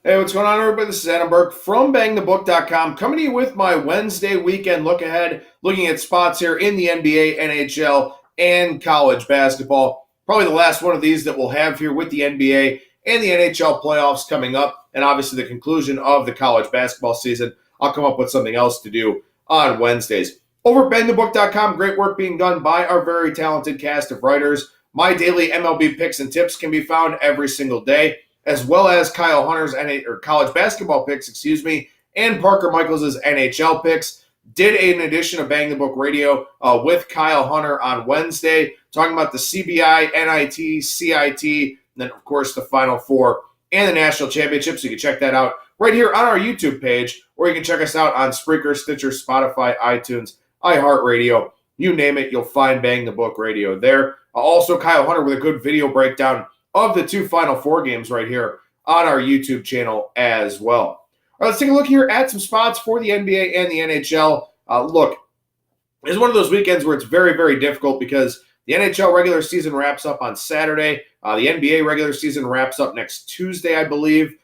Hey, what's going on, everybody? This is Adam Burke from BangTheBook.com, coming to you with my Wednesday weekend look ahead, looking at spots here in the NBA, NHL, and college basketball. Probably the last one of these that we'll have here with the NBA and the NHL playoffs coming up, and obviously the conclusion of the college basketball season. I'll come up with something else to do on Wednesdays. Over at BangTheBook.com, great work being done by our very talented cast of writers. My daily MLB picks and tips can be found every single day, as well as Kyle Hunter's college basketball picks, and Parker Michaels' NHL picks. Did an edition of Bang the Book Radio with Kyle Hunter on Wednesday, talking about the CBI, NIT, CIT, and then, of course, the Final Four and the National Championship. So you can check that out right here on our YouTube page, or you can check us out on Spreaker, Stitcher, Spotify, iTunes, iHeartRadio. You name it, you'll find Bang the Book Radio there. Also, Kyle Hunter with a good video breakdown of the two Final Four games right here on our YouTube channel as well. All right, let's take a look here at some spots for the NBA and the NHL. Look, it's one of those weekends where it's very, very difficult because the NHL regular season wraps up on Saturday. The NBA regular season wraps up next Tuesday, I believe.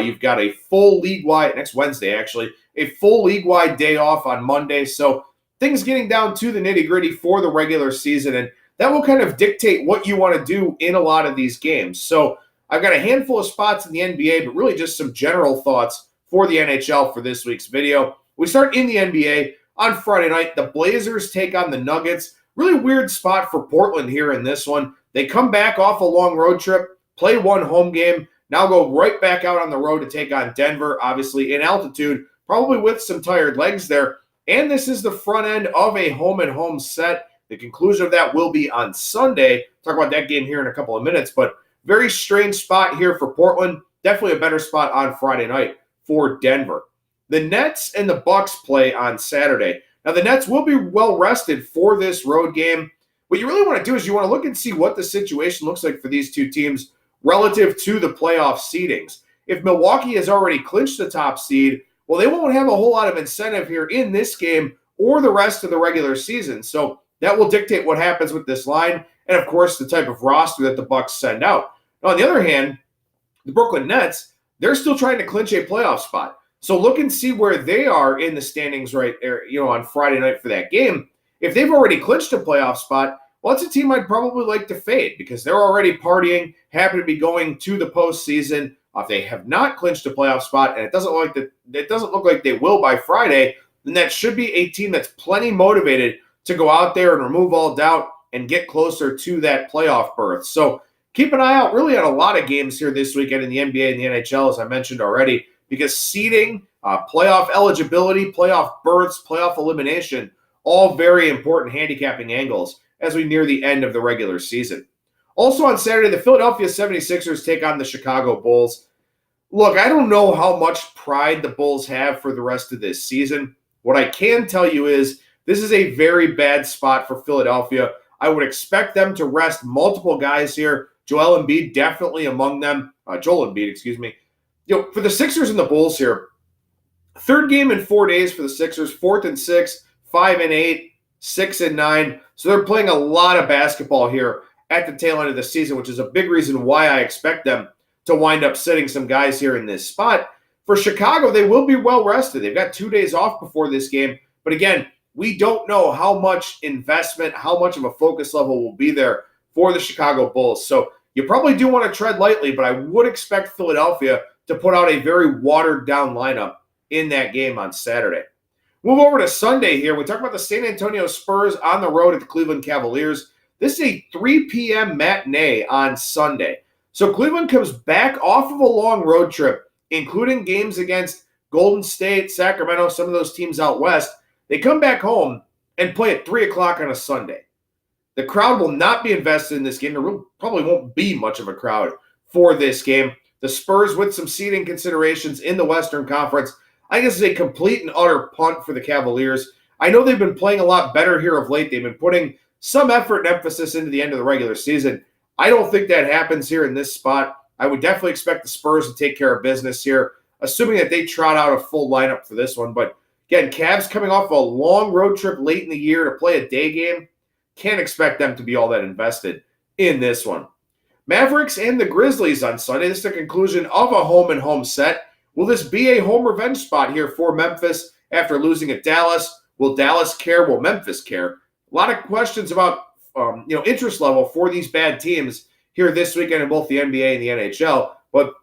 You've got a full league-wide, next Wednesday actually, a full league-wide day off on Monday. So things getting down to the nitty-gritty for the regular season, and that will kind of dictate what you want to do in a lot of these games. So I've got a handful of spots in the NBA, but really just some general thoughts for the NHL for this week's video. We start in the NBA on Friday night. The Blazers take on the Nuggets. Really weird spot for Portland here in this one. They come back off a long road trip, play one home game, now go right back out on the road to take on Denver, obviously in altitude, probably with some tired legs there. And this is the front end of a home-and-home set. The conclusion of that will be on Sunday. Talk about that game here in a couple of minutes, but very strange spot here for Portland. Definitely a better spot on Friday night for Denver. The Nets and the Bucks play on Saturday. Now, the Nets will be well rested for this road game. What you really want to do is you want to look and see what the situation looks like for these two teams relative to the playoff seedings. If Milwaukee has already clinched the top seed, well, they won't have a whole lot of incentive here in this game or the rest of the regular season. So that will dictate what happens with this line and, of course, the type of roster that the Bucks send out. Now, on the other hand, the Brooklyn Nets, they're still trying to clinch a playoff spot. So look and see where they are in the standings right there, on Friday night for that game. If they've already clinched a playoff spot, well, that's a team I'd probably like to fade because they're already partying, happy to be going to the postseason. If they have not clinched a playoff spot, and it doesn't look like they will by Friday, then that should be a team that's plenty motivated to go out there and remove all doubt and get closer to that playoff berth. So keep an eye out really on a lot of games here this weekend in the NBA and the NHL, as I mentioned already, because seeding, playoff eligibility, playoff berths, playoff elimination, all very important handicapping angles as we near the end of the regular season. Also on Saturday, the Philadelphia 76ers take on the Chicago Bulls. Look, I don't know how much pride the Bulls have for the rest of this season. What I can tell you is this is a very bad spot for Philadelphia. I would expect them to rest multiple guys here. Joel Embiid definitely among them. Joel Embiid, excuse me. For the Sixers and the Bulls here, third game in 4 days for the Sixers, 4th and 6, 5 and 8, 6 and 9. So they're playing a lot of basketball here at the tail end of the season, which is a big reason why I expect them to wind up sitting some guys here in this spot. For Chicago, they will be well rested. They've got 2 days off before this game. But again, we don't know how much investment, how much of a focus level will be there for the Chicago Bulls. So you probably do want to tread lightly, but I would expect Philadelphia to put out a very watered-down lineup in that game on Saturday. Move over to Sunday here. We talk about the San Antonio Spurs on the road at the Cleveland Cavaliers. This is a 3 p.m. matinee on Sunday. So Cleveland comes back off of a long road trip, including games against Golden State, Sacramento, some of those teams out west. They come back home and play at 3 o'clock on a Sunday. The crowd will not be invested in this game. There probably won't be much of a crowd for this game. The Spurs, with some seeding considerations in the Western Conference, I guess is a complete and utter punt for the Cavaliers. I know they've been playing a lot better here of late. They've been putting some effort and emphasis into the end of the regular season. I don't think that happens here in this spot. I would definitely expect the Spurs to take care of business here, assuming that they trot out a full lineup for this one. But again, Cavs coming off a long road trip late in the year to play a day game. Can't expect them to be all that invested in this one. Mavericks and the Grizzlies on Sunday. This is the conclusion of a home-and-home set. Will this be a home revenge spot here for Memphis after losing at Dallas? Will Dallas care? Will Memphis care? A lot of questions about interest level for these bad teams here this weekend in both the NBA and the NHL. But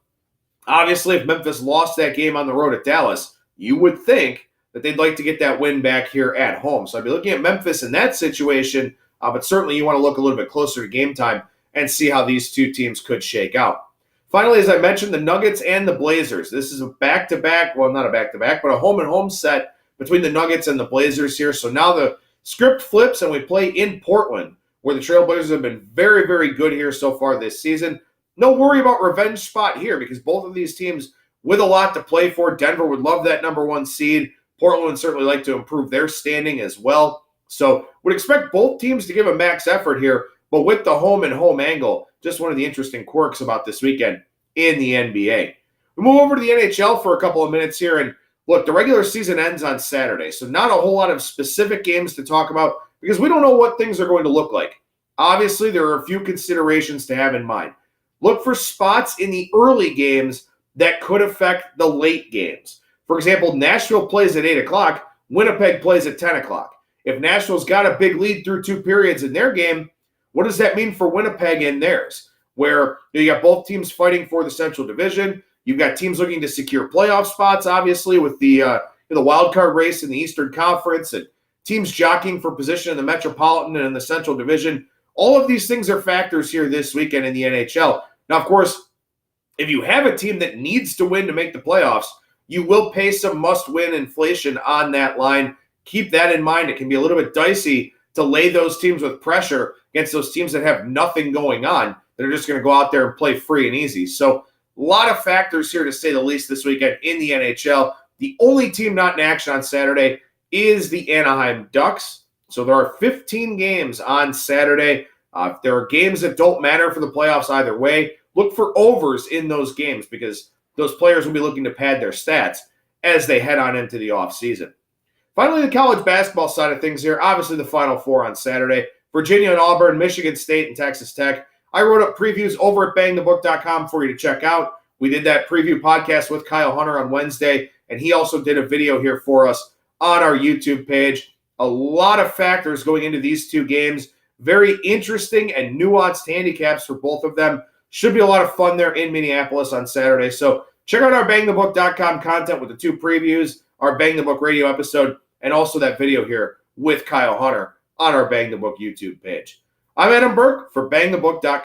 obviously, if Memphis lost that game on the road at Dallas, you would think that they'd like to get that win back here at home. So I'd be looking at Memphis in that situation, but certainly you want to look a little bit closer to game time and see how these two teams could shake out. Finally, as I mentioned, the Nuggets and the Blazers. This is a back-to-back, well, not a back-to-back, but a home-and-home set between the Nuggets and the Blazers here. So now the script flips and we play in Portland, where the Trailblazers have been very, very good here so far this season. No worry about revenge spot here because both of these teams with a lot to play for. Denver would love that number 1 seed. Portland would certainly like to improve their standing as well. So would expect both teams to give a max effort here, but with the home-and-home angle, just one of the interesting quirks about this weekend in the NBA. We move over to the NHL for a couple of minutes here, and look, the regular season ends on Saturday, so not a whole lot of specific games to talk about because we don't know what things are going to look like. Obviously, there are a few considerations to have in mind. Look for spots in the early games that could affect the late games. For example, Nashville plays at 8 o'clock, Winnipeg plays at 10 o'clock. If Nashville's got a big lead through 2 periods in their game, what does that mean for Winnipeg in theirs? Where you got both teams fighting for the Central Division. You've got teams looking to secure playoff spots, obviously, with the wild card race in the Eastern Conference and teams jockeying for position in the Metropolitan and in the Central Division. All of these things are factors here this weekend in the NHL. Now, of course, if you have a team that needs to win to make the playoffs, you will pay some must-win inflation on that line. Keep that in mind. It can be a little bit dicey to lay those teams with pressure against those teams that have nothing going on. They're just going to go out there and play free and easy. So a lot of factors here to say the least this weekend in the NHL. The only team not in action on Saturday is the Anaheim Ducks. So there are 15 games on Saturday. If there are games that don't matter for the playoffs either way, look for overs in those games because those players will be looking to pad their stats as they head on into the offseason. Finally, the college basketball side of things here. Obviously, the Final Four on Saturday. Virginia and Auburn, Michigan State and Texas Tech. I wrote up previews over at bangthebook.com for you to check out. We did that preview podcast with Kyle Hunter on Wednesday, and he also did a video here for us on our YouTube page. A lot of factors going into these two games. Very interesting and nuanced handicaps for both of them. Should be a lot of fun there in Minneapolis on Saturday. So check out our bangthebook.com content with the 2 previews, our Bang the Book radio episode, and also that video here with Kyle Hunter on our Bang the Book YouTube page. I'm Adam Burke for bangthebook.com.